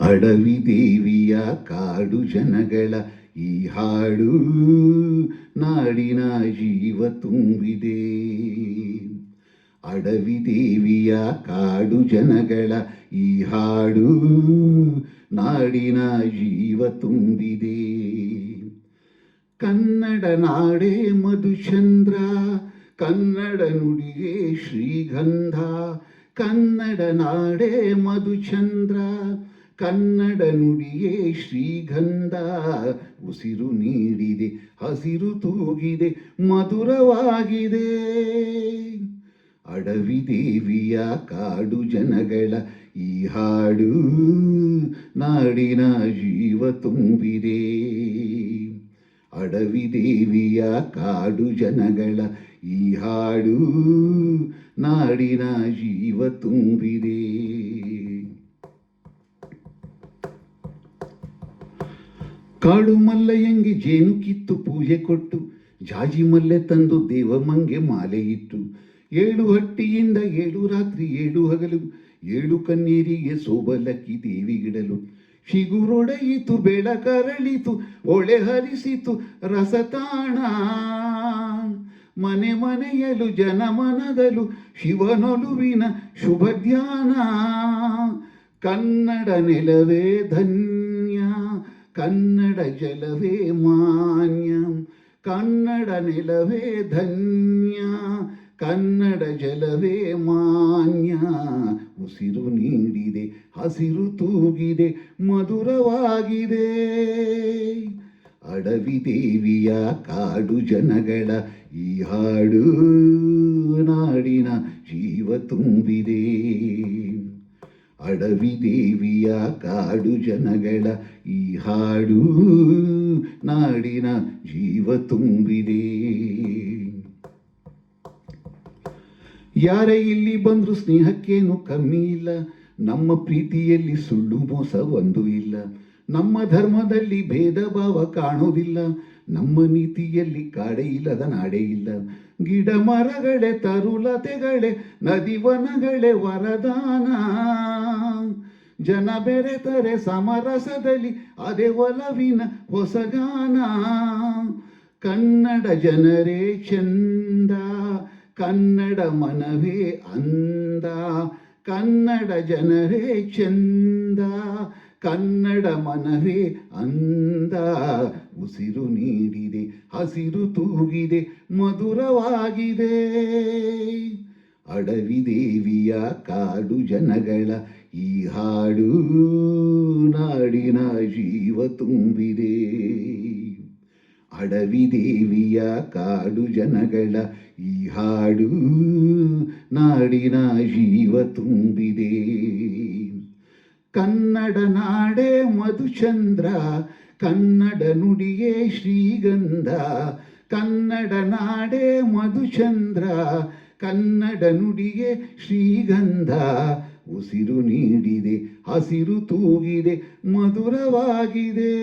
ಅಡವಿ ದೇವಿಯ ಕಾಡು ಜನಗಳ ಈ ಹಾಡು ನಾಡಿನ ಜೀವ ತುಂಬಿದೆ. ಅಡವಿ ದೇವಿಯ ಕಾಡು ಜನಗಳ ಈ ಹಾಡು ನಾಡಿನ ಜೀವ ತುಂಬಿದೆ. ಕನ್ನಡ ನಾಡೇ ಮಧುಚಂದ್ರ, ಕನ್ನಡ ನುಡಿಯೇ ಶ್ರೀಗಂಧ. ಕನ್ನಡ ನಾಡೇ ಮಧುಚಂದ್ರ, ಕನ್ನಡ ನುಡಿಯೇ ಶ್ರೀಗಂಧ. ಉಸಿರು ನೀಡಿದೆ, ಹಸಿರು ತೂಗಿದೆ, ಮಧುರವಾಗಿದೆ. ಅಡವಿ ದೇವಿಯ ಕಾಡು ಜನಗಳ ಈ ಹಾಡು ನಾಡಿನ ಜೀವ ತುಂಬಿದೆ. ಅಡವಿ ದೇವಿಯ ಕಾಡು ಜನಗಳ ಈ ಹಾಡು ನಾಡಿನ ಜೀವ ತುಂಬಿದೆ. ಕಾಡು ಮಲ್ಲಯ್ಯಂಗೆ ಜೇನು ಕಿತ್ತು ಪೂಜೆ ಕೊಟ್ಟು, ಜಾಜಿ ಮಲ್ಲೆ ತಂದು ದೇವಮ್ಮಂಗೆ ಮಾಲೆ ಇಟ್ಟು, 7 ಹಟ್ಟಿಯಿಂದ 7 ರಾತ್ರಿ 7 ಹಗಲು 7 ಕಣ್ಣೀರಿಗೆ ಸೋಬಲಕ್ಕಿ ದೇವಿಗಿಡಲು. ಚಿಗುರೊಡೆಯಿತು, ಬೆಳಕರಳಿತು, ಒಳೆ ಹರಿಸಿತು ರಸತಾಣ. ಮನೆ ಮನೆಯಲು ಜನಮನದಲು ಶಿವನೊಲುವಿನ ಶುಭ ಧ್ಯಾನ. ಕನ್ನಡ ನೆಲವೇ ಧನ್ಯ, ಕನ್ನಡ ಜಲವೇ ಮಾನ್ಯ. ಕನ್ನಡ ನೆಲವೇ ಧನ್ಯ, ಕನ್ನಡ ಜಲವೇ ಮಾನ್ಯ. ಉಸಿರು ನೀಡಿದೆ, ಹಸಿರು ತೂಗಿದೆ, ಮಧುರವಾಗಿದೆ. ಅಡವಿ ದೇವಿಯ ಕಾಡು ಜನಗಳ ಈ ಹಾಡು ನಾಡಿನ ಜೀವ ತುಂಬಿದೆ. ಅಡವಿ ದೇವಿಯ ಕಾಡು ಜನಗಳ ಈ ಹಾಡು ನಾಡಿನ ಜೀವ ತುಂಬಿದೆ. ಯಾರೇ ಇಲ್ಲಿ ಬಂದ್ರು ಸ್ನೇಹಕ್ಕೇನು ಕಮ್ಮಿ ಇಲ್ಲ, ನಮ್ಮ ಪ್ರೀತಿಯಲ್ಲಿ ಸುಳ್ಳು ಮೋಸ ಒಂದು ಇಲ್ಲ. ನಮ್ಮ ಧರ್ಮದಲ್ಲಿ ಭೇದ ಭಾವ ಕಾಣೋದಿಲ್ಲ, ನಮ್ಮ ನೀತಿಯಲ್ಲಿ ಕಾಡೆ ಇಲ್ಲದ ನಾಡೇ ಇಲ್ಲ. ಗಿಡ ಮರಗಳೇ ತರುಲತೆಗಳೇ ನದಿವನಗಳೇ ವರದಾನ. ಜನ ಬೆರೆತರೆ ಸಮರಸದಲ್ಲಿ ಅದೇ ಒಲವಿನ ಹೊಸಗಾನ. ಕನ್ನಡ ಜನರೇ ಚಂದ, ಕನ್ನಡ ಮನವೇ ಅಂದ. ಕನ್ನಡ ಜನರೇ ಚಂದ, ಕನ್ನಡ ಮನವೇ ಅಂದ. ಉಸಿರು ನೀಡಿದೆ, ಹಸಿರು ತೂಗಿದೆ, ಮಧುರವಾಗಿದೆ. ಅಡವಿ ದೇವಿಯ ಕಾಡು ಜನಗಳ ಈ ಹಾಡು ನಾಡಿನ ಜೀವ ತುಂಬಿದೆ. ಅಡವಿ ದೇವಿಯ ಕಾಡು ಜನಗಳ ಈ ಹಾಡು ನಾಡಿನ ಜೀವ ತುಂಬಿದೆ. ಕನ್ನಡ ನಾಡೇ ಮಧುಚಂದ್ರ, ಕನ್ನಡ ನುಡಿಯೇ ಶ್ರೀಗಂಧ. ಕನ್ನಡ ನಾಡೇ ಮಧುಚಂದ್ರ, ಕನ್ನಡ ನುಡಿಯೇ ಶ್ರೀಗಂಧ. ಉಸಿರು ನೀಡಿದೆ, ಹಸಿರು ತೂಗಿದೆ, ಮಧುರವಾಗಿದೆ.